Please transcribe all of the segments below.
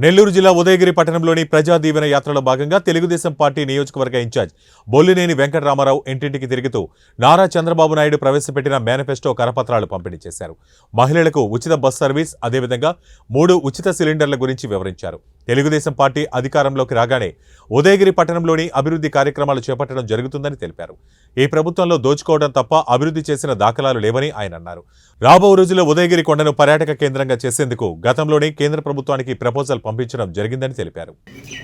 నెల్లూరు జిల్లా ఉదయగిరి పట్టణంలోని ప్రజా దీవెన యాత్రలో భాగంగా తెలుగుదేశం పార్టీ నియోజకవర్గ ఇన్ఛార్జ్ బొల్లినేని వెంకటరామారావు ఇంటింటికి తిరుగుతూ నారా చంద్రబాబు నాయుడు ప్రవేశపెట్టిన మేనిఫెస్టో కరపత్రాలు పంపిణీ చేశారు. మహిళలకు ఉచిత బస్ సర్వీస్, అదేవిధంగా 3 ఉచిత సిలిండర్ల గురించి వివరించారు. తెలుగుదేశం పార్టీ అధికారంలోకి రాగానే ఉదయగిరి పట్టణంలోని అభివృద్ధి కార్యక్రమాలు చేపట్టడం జరుగుతుందని తెలిపారు. ఈ ప్రభుత్వంలో దోచుకోవడం తప్ప అభివృద్ధి చేసిన దాఖలాలు లేవని ఆయన అన్నారు. రాబో రోజుల్లో ఉదయగిరి కొండను పర్యాటక కేంద్రంగా చేసేందుకు గతంలోనే కేంద్ర ప్రభుత్వానికి ప్రపోజల్ పంపించడం జరిగిందని తెలిపారు.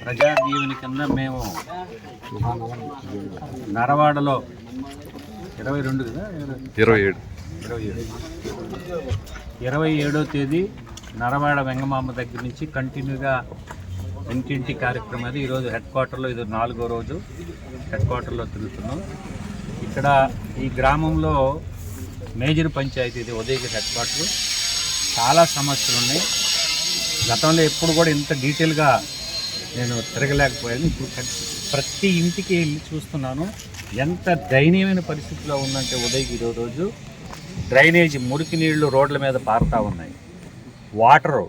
ప్రజా దీవెన కింద మేము నరవాడలో 27వ తేదీ నరవాడ వెంగమాంబ దగ్గర నుంచి కంటిన్యూగా ఇంటింటి కార్యక్రమం అది. ఈరోజు హెడ్ క్వార్టర్లో ఇది 4వ రోజు హెడ్ క్వార్టర్లో తిరుగుతున్నాం. ఇక్కడ ఈ గ్రామంలో మేజర్ పంచాయతీ ఇది ఉదయగిరి హెడ్ క్వార్టర్. చాలా సమస్యలు ఉన్నాయి. గతంలో ఎప్పుడు కూడా ఇంత డీటెయిల్గా నేను తిరగలేకపోయాను. ఇప్పుడు ప్రతి ఇంటికి వెళ్ళి చూస్తున్నాను ఎంత దయనీయమైన పరిస్థితిలో ఉందంటే ఉదయగిరి రోజు డ్రైనేజ్ మురికి నీళ్లు రోడ్ల మీద పారుతూ ఉన్నాయి. వాటరు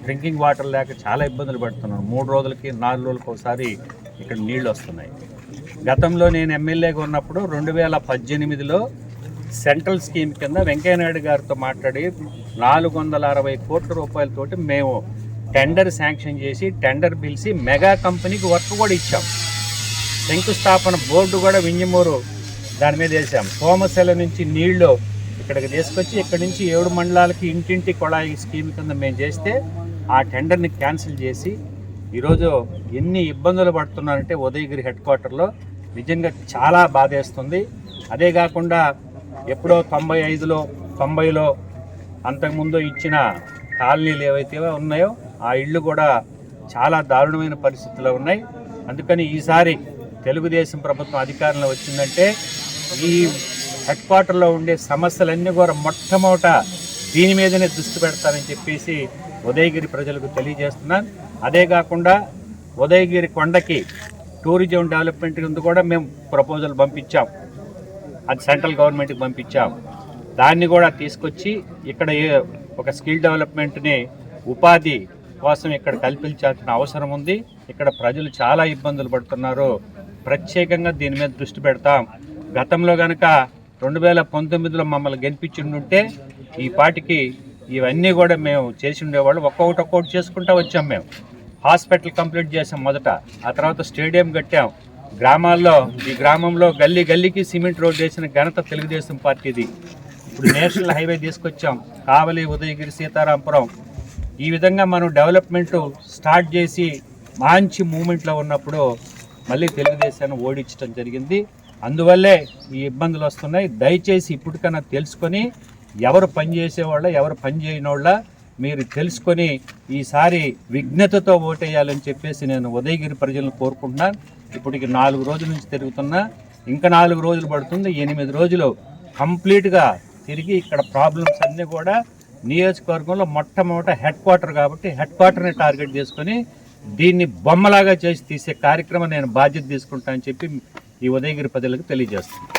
డ్రింకింగ్ వాటర్ లేక చాలా ఇబ్బందులు పడుతున్నాను. 3 రోజులకి 4 రోజులకి ఒకసారి ఇక్కడ నీళ్లు వస్తున్నాయి. గతంలో నేను ఎమ్మెల్యేగా ఉన్నప్పుడు 2018లో సెంట్రల్ స్కీమ్ కింద వెంకయ్యనాయుడు గారితో మాట్లాడి 460 కోట్ల రూపాయలతోటి మేము టెండర్ శాంక్షన్ చేసి టెండర్ పిలిచి మెగా కంపెనీకి వర్క్ కూడా ఇచ్చాం. శంకుస్థాపన బోర్డు కూడా వింజమూరు దాని మీద వేసాం. సోమశిల నుంచి నీళ్లు ఇక్కడికి తీసుకొచ్చి ఇక్కడి నుంచి 7 మండలాలకి ఇంటింటి కొళాయి స్కీమ్ కింద మేము చేస్తే ఆ టెండర్ని క్యాన్సిల్ చేసి ఈరోజు ఎన్ని ఇబ్బందులు పడుతున్నారంటే ఉదయగిరి హెడ్ క్వార్టర్లో నిజంగా చాలా బాధేస్తుంది. అదే కాకుండా ఎప్పుడో 95లో 90లో అంతకుముందు ఇచ్చిన కాలనీలు ఏవైతే ఉన్నాయో ఆ ఇళ్ళు కూడా చాలా దారుణమైన పరిస్థితుల్లో ఉన్నాయి. అందుకని ఈసారి తెలుగుదేశం ప్రభుత్వం అధికారంలో వచ్చిందంటే ఈ హెడ్ క్వార్టర్లో ఉండే సమస్యలన్నీ కూడా మొట్టమొదట దీని మీదనే దృష్టి పెడతారని చెప్పేసి ఉదయగిరి ప్రజలకు తెలియజేస్తున్నాను. అదే కాకుండా ఉదయగిరి కొండకి టూరిజం డెవలప్మెంట్ కింద కూడా మేము ప్రపోజల్ పంపించాం. అది సెంట్రల్ గవర్నమెంట్కి పంపించాం. దాన్ని కూడా తీసుకొచ్చి ఇక్కడ ఒక స్కిల్ డెవలప్మెంట్ని ఉపాధి కోసం ఇక్కడ కల్పించాల్సిన అవసరం ఉంది. ఇక్కడ ప్రజలు చాలా ఇబ్బందులు పడుతున్నారు. ప్రత్యేకంగా దీని మీద దృష్టి పెడతాం. గతంలో కనుక 2019లో మమ్మల్ని గెలిపించిండుంటే ఈ పాటికి ఇవన్నీ కూడా మేము చేసి ఉండేవాళ్ళు. ఒక్కొక్కటి చేసుకుంటూ వచ్చాం. మేము హాస్పిటల్ కంప్లీట్ చేసాం మొదట, ఆ తర్వాత స్టేడియం కట్టాం. ఈ గ్రామంలో గల్లీ గల్లీకి సిమెంట్ రోడ్ వేసిన ఘనత తెలుగుదేశం పార్టీది. ఇప్పుడు నేషనల్ హైవే తీసుకొచ్చాం. కావలి, ఉదయగిరి, సీతారాంపురం. ఈ విధంగా మనం డెవలప్మెంట్ స్టార్ట్ చేసి మంచి మూమెంట్లో ఉన్నప్పుడు మళ్ళీ తెలుగుదేశాన్ని ఓడించడం జరిగింది. అందువల్లే ఈ ఇబ్బందులు వస్తున్నాయి. దయచేసి ఇప్పటికన్నా తెలుసుకొని ఎవరు పని చేసేవాళ్ళ ఎవరు పని చేయని వాళ్ళ మీరు తెలుసుకొని ఈసారి విఘ్నతతో ఓటేయాలని చెప్పేసి నేను ఉదయగిరి ప్రజలను కోరుకుంటున్నాను. ఇప్పటికి 4 రోజుల నుంచి తిరుగుతున్నా, ఇంకా 4 రోజులు పడుతుంది. 8 రోజులు కంప్లీట్గా తిరిగి ఇక్కడ ప్రాబ్లమ్స్ అన్నీ కూడా నియోజకవర్గంలో మొట్టమొదట హెడ్ క్వార్టర్ కాబట్టి హెడ్ క్వార్టర్ని టార్గెట్ చేసుకొని దీన్ని బొమ్మలాగా చేసి తీసే కార్యక్రమం నేను బాధ్యత తీసుకుంటానని చెప్పి ఈ ఉదయగిరి ప్రజలకు తెలియజేస్తున్నాను.